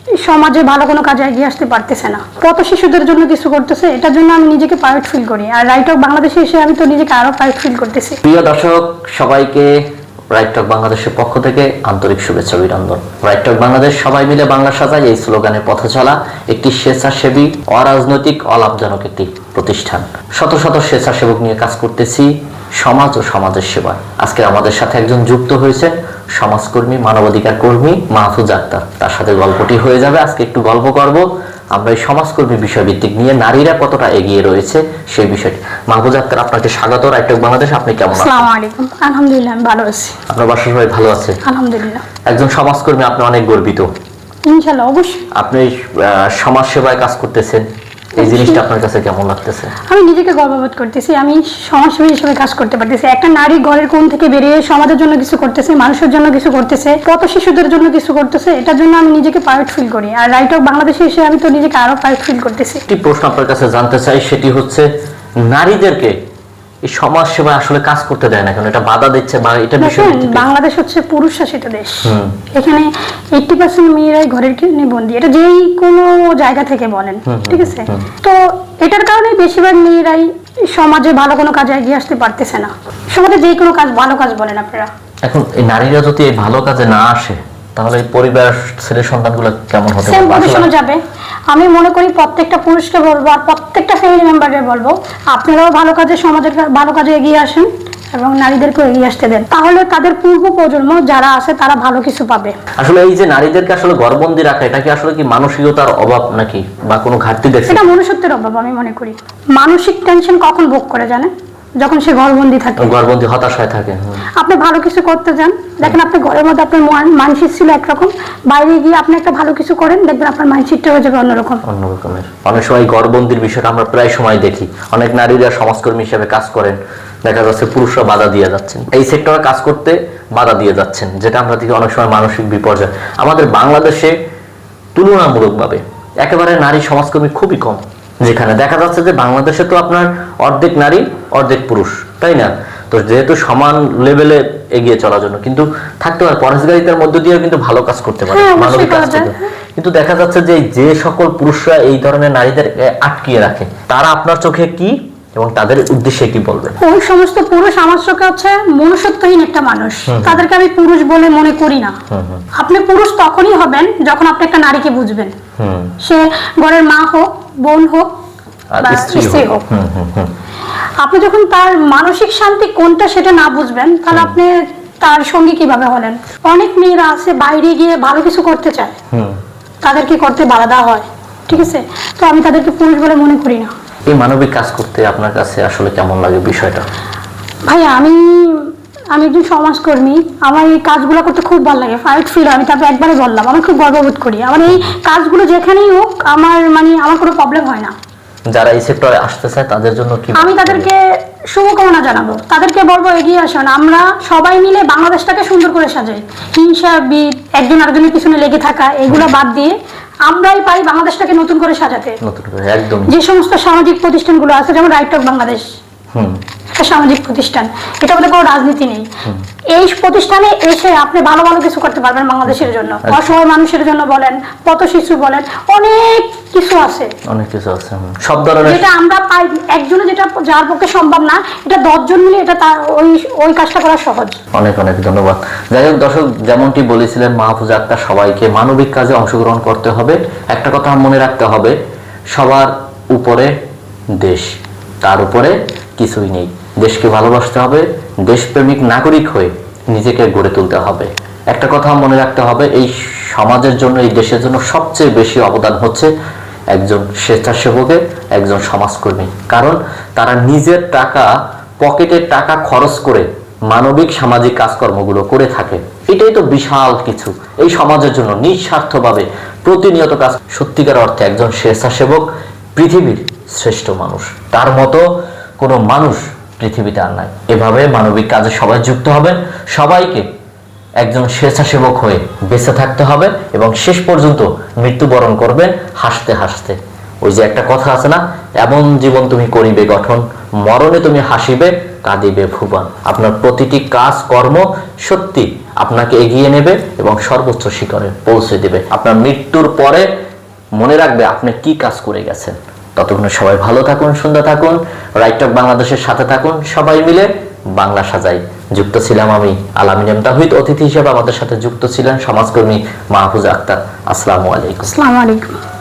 সমাজে ভালো কোনো কাজে এগিয়ে আসতে পারতেছে না, কত শিশুদের জন্য কিছু করতেছে, এটার জন্য আমি নিজেকে প্রাউড ফিল করি। আর রাইট অফ বাংলাদেশে এসে আমি তো নিজেকে আরো প্রাউড ফিল করতেছি। প্রিয় দর্শক, সবাইকে রাইট অফ বাংলাদেশের পক্ষ থেকে আন্তরিক শুভেচ্ছা অভিনন্দন। রাইট অফ বাংলাদেশ সবাই মিলে বাংলা সাজায় এই স্লোগানে পথে চলা একটি স্বেচ্ছাসেবী অরাজনৈতিক অলাভজনক একটি প্রতিষ্ঠান। শত শত স্বেচ্ছাসেবক নিয়ে কাজ করতেছি সমাজ ও সমাজের সেবা। আজকে আমাদের সাথে একজন যুক্ত হয়েছেন সমাজকর্মী, মানবাধিকার কর্মী মাহফুজ আক্তার। তার সাথে গল্পটি হয়ে যাবে। আজকে একটু গল্প করব আমরা এই সমাজকর্মী বিষয়ভিত্তিক নিয়ে নারীরা কতটা এগিয়ে রয়েছে সেই বিষয়টি। মাহফুজ আক্তার, আপনাকে স্বাগত রাইট অফ বাংলাদেশ। আপনি কেমন আছেন? আসসালামু আলাইকুম। আলহামদুলিল্লাহ, আমি ভালো আছি। আপনার বাসার সবাই ভালো আছে? আলহামদুলিল্লাহ। একজন সমাজকর্মী, আপনি অনেক গর্বিত। ইনশাআল্লাহ, অবশ্যই। আপনি সমাজ সেবায় কাজ করতেছেন, এই জিনিসটা আপনার কাছে কেমন লাগতেছে? আমি নিজেকে গর্ববোধ করতেছি, আমি সমাজসেবী হিসেবে কাজ করতে পারতেছি। একটা নারী ঘরের কোণ থেকে বেরিয়ে সমাজের জন্য কিছু করতেছে, মানুষের জন্য কিছু করতেছে, কত শিশুদের জন্য কিছু করতেছে, এটার জন্য আমি নিজেকে প্রাউড ফিল করি। আর রাইট অফ বাংলাদেশে এসে আমি তো নিজেকে আরো প্রাউড ফিল করতেছি। একটি প্রশ্ন আপনার কাছে জানতে চাই, সেটি হচ্ছে নারীদেরকে এই সমাজ সেবা আসলে কাজ করতে দেয় না কেন? এটা বাধা দিচ্ছে বা এটা বিষয়? বাংলাদেশ হচ্ছে পুরুষ শাসিত দেশ। এখানে 80% মেয়েরাই ঘরের বন্দী, এটা যেই কোনো জায়গা থেকে বলেন, ঠিক আছে? তো এটার কারণে বেশিরভাগ মেয়েরাই সমাজে ভালো কোনো কাজে এগিয়ে আসতে পারতেছে না। সমাজে যেই কোনো কাজ ভালো কাজ বলেন আপনারা। এখন এই নারীরা যদি এই ভালো কাজে না আসে, তাহলে এই পরিবার, ছেলে সন্তানগুলো কেমন হতে সেম পজিশনে যাবে। আমি মনে করি প্রত্যেকটা পুরুষকে বলবো আর প্রত্যেকটা ফ্যামিলি মেম্বারকে বলবো, আপনারাও ভালো কাজে, সমাজের ভালো কাজে এগিয়ে আসেন এবং নারীদেরকেও এগিয়ে আসতে দেন। তাহলে তাদের পূর্ব প্রজন্ম যারা আছে তারা ভালো কিছু পাবে। আসলে এই যে নারীদেরকে আসলে ঘরবন্দি রাখা, এটা কি আসলে কি মানসিকতার অভাব নাকি বা কোনো ঘাটতি দেখছেন? এটা মনুষ্যত্বের অভাব আমি মনে করি। মানসিক টেনশন কখন ভোগ করে জানেন? যখন সে ঘরবন্দি থাকে, ঘরবন্দি হতাশায় থাকে। আপনি ভালো কিছু করতে যান, দেখেন আপনার ঘরের মধ্যে আপনার মানসিক ছিল একরকম, বাইরে গিয়ে আপনি একটা ভালো কিছু করেন, দেখবেন আপনার মানসিকটা হয়ে যাবে অন্যরকম। অন্যরকমের। অনেক সময় ঘরবন্দির বিষয়টা আমরা প্রায় সময় দেখি, অনেক নারীরা সমাজকর্মী হিসেবে কাজ করেন, দেখা যাচ্ছে পুরুষরা বাধা দিয়ে যাচ্ছেন, এই সেক্টরে কাজ করতে বাধা দিয়ে যাচ্ছেন, যেটা আমরা দেখি অনেক সময় মানসিক বিপর্যয়। আমাদের বাংলাদেশে তুলনামূলকভাবে একেবারে নারী সমাজকর্মী খুবই কম, যেখানে দেখা যাচ্ছে যে বাংলাদেশে তো আপনার অর্ধেক নারী অর্ধেক পুরুষ, তাই না? তো যেহেতু সমান লেভেলে এগিয়ে চলার জন্য কিন্তু থাকতে হয়, পরহেজগারিতার মধ্য দিয়েও কিন্তু ভালো কাজ করতে পারে, মানবিক কাজ করতে। কিন্তু দেখা যাচ্ছে যে সকল পুরুষরা এই ধরনের নারীদের আটকিয়ে রাখে, তারা আপনার চোখে কি এবং তাদের উদ্দেশ্যে কি বলবেন? ওই সমস্ত পুরুষ আমার চোখে হচ্ছে মনুষ্যত্বহীন একটা মানুষ, তাদেরকে আমি পুরুষ বলে মনে করি না। আপনি পুরুষ তখনই হবেন যখন আপনি একটা নারীকে বুঝবেন, সে ঘরের মা হোক, বোন হোক, স্ত্রী হোক। আপনি যখন তার মানসিক শান্তি কোনটা সেটা না বুঝবেন, তাহলে আপনি তার সঙ্গী কিভাবে হলেন? অনেক মেয়েরা আছে বাইরে গিয়ে ভালো কিছু করতে চায়, তাদেরকে করতে বাধা দেওয়া হয়, ঠিক আছে? তো আমি তাদেরকে পুরুষ বলে মনে করি না। এই মানবিক কাজ করতে আপনার কাছে আসলে কেমন লাগে বিষয়টা? ভাইয়া, আমি একজন সমাজকর্মী, আমার এই কাজগুলো করতে খুব ভালো লাগে, প্রাউড ফিল হয়। আমি তারপর একবারে বললাম, আমি খুব গর্ববোধ করি। আমার এই কাজগুলো যেখানেই হোক আমার কোনো প্রবলেম হয় না। যারা এই সেক্টরে আসতে চায় তাদের জন্য কি আমি তাদেরকে শুভকামনা জানাবো, তাদেরকে বলবো এগিয়ে আসুন, আমরা সবাই মিলে বাংলাদেশটাকে সুন্দর করে সাজাই। হিংসা, বিদ, একজন আরেকজনের পিছনে লেগে থাকা, এগুলো বাদ দিয়ে আমরাই পারি বাংলাদেশটাকে নতুন করে সাজাতে। একদম। যে সমস্ত সামাজিক প্রতিষ্ঠানগুলো আছে, যেমন রাইট অফ বাংলাদেশ, একটা সামাজিক প্রতিষ্ঠান, এটা বলে কোনো রাজনীতি নেই। এই প্রতিষ্ঠানে এসে আপনি ভালো ভালো কিছু করতে পারবেন বাংলাদেশের জন্য, অসহায় মানুষের জন্য বলেন, পথ শিশু বলেন, অনেক কিছু আছে, অনেক কিছু আছে। সব ধরনের যেটা আমরা পাই একজনে, যেটা যার পক্ষে সম্ভব না, এটা 10 জন মিলে এটা ওই কাজটা করা সহজ। অনেক অনেক ধন্যবাদ। যাই হোক দর্শক, যেমনটি বলেছিলেন মাহফুজ আক্তার, সবাইকে মানবিক কাজে অংশগ্রহণ করতে হবে। একটা কথা মনে রাখতে হবে, সবার উপরে দেশ, তার উপরে কিছুই নেই। দেশকে ভালোবাসতে হবে, দেশপ্রেমিক নাগরিক হয়ে নিজেকে গড়ে তুলতে হবে। একটা কথা মনে রাখতে হবে, এই সমাজের জন্য, এই দেশের জন্য সবচেয়ে বেশি অবদান হচ্ছে একজন স্বেচ্ছাসেবকের, একজন সমাজকর্মী। কারণ তারা নিজের টাকা, পকেটের টাকা খরচ করে মানবিক সামাজিক কাজকর্মগুলো করে থাকে। এটাই তো বিশাল কিছু। এই সমাজের জন্য নিঃস্বার্থভাবে প্রতিনিয়ত কাজ। সত্যিকার অর্থে একজন স্বেচ্ছাসেবক পৃথিবীর শ্রেষ্ঠ মানুষ, তার মতো কোনো মানুষ পৃথিবীতে আর নাই। এভাবে মানবিক কাজে সবাই যুক্ত হবেন, সবাইকে একজন স্বেচ্ছাসেবক হয়ে বেঁচে থাকতে হবে এবং শেষ পর্যন্ত মৃত্যুবরণ করবেন হাসতে হাসতে। ওই যে একটা কথা আছে না, এমন জীবন তুমি করিবে গঠন, মরণে তুমি হাসিবে, কাঁদিবে ভুবন। আপনার প্রতিটি কাজ কর্ম সত্যি আপনাকে এগিয়ে নেবে এবং সর্বোচ্চ শিখরে পৌঁছে দেবে। আপনার মৃত্যুর পরে মনে রাখবে আপনি কি কাজ করে গেছেন। ততক্ষণ সবাই ভালো থাকুন, সুন্দর থাকুন, রাইট টক বাংলাদেশের সাথে থাকুন। সবাই মিলে বাংলা সাজাই। যুক্ত ছিলাম আমি আলামিন এম তাহিদ, অতিথি হিসেবে আমাদের সাথে যুক্ত ছিলেন সমাজকর্মী মাহফুজা আক্তার। আসসালামু আলাইকুম। আসসালামু আলাইকুম।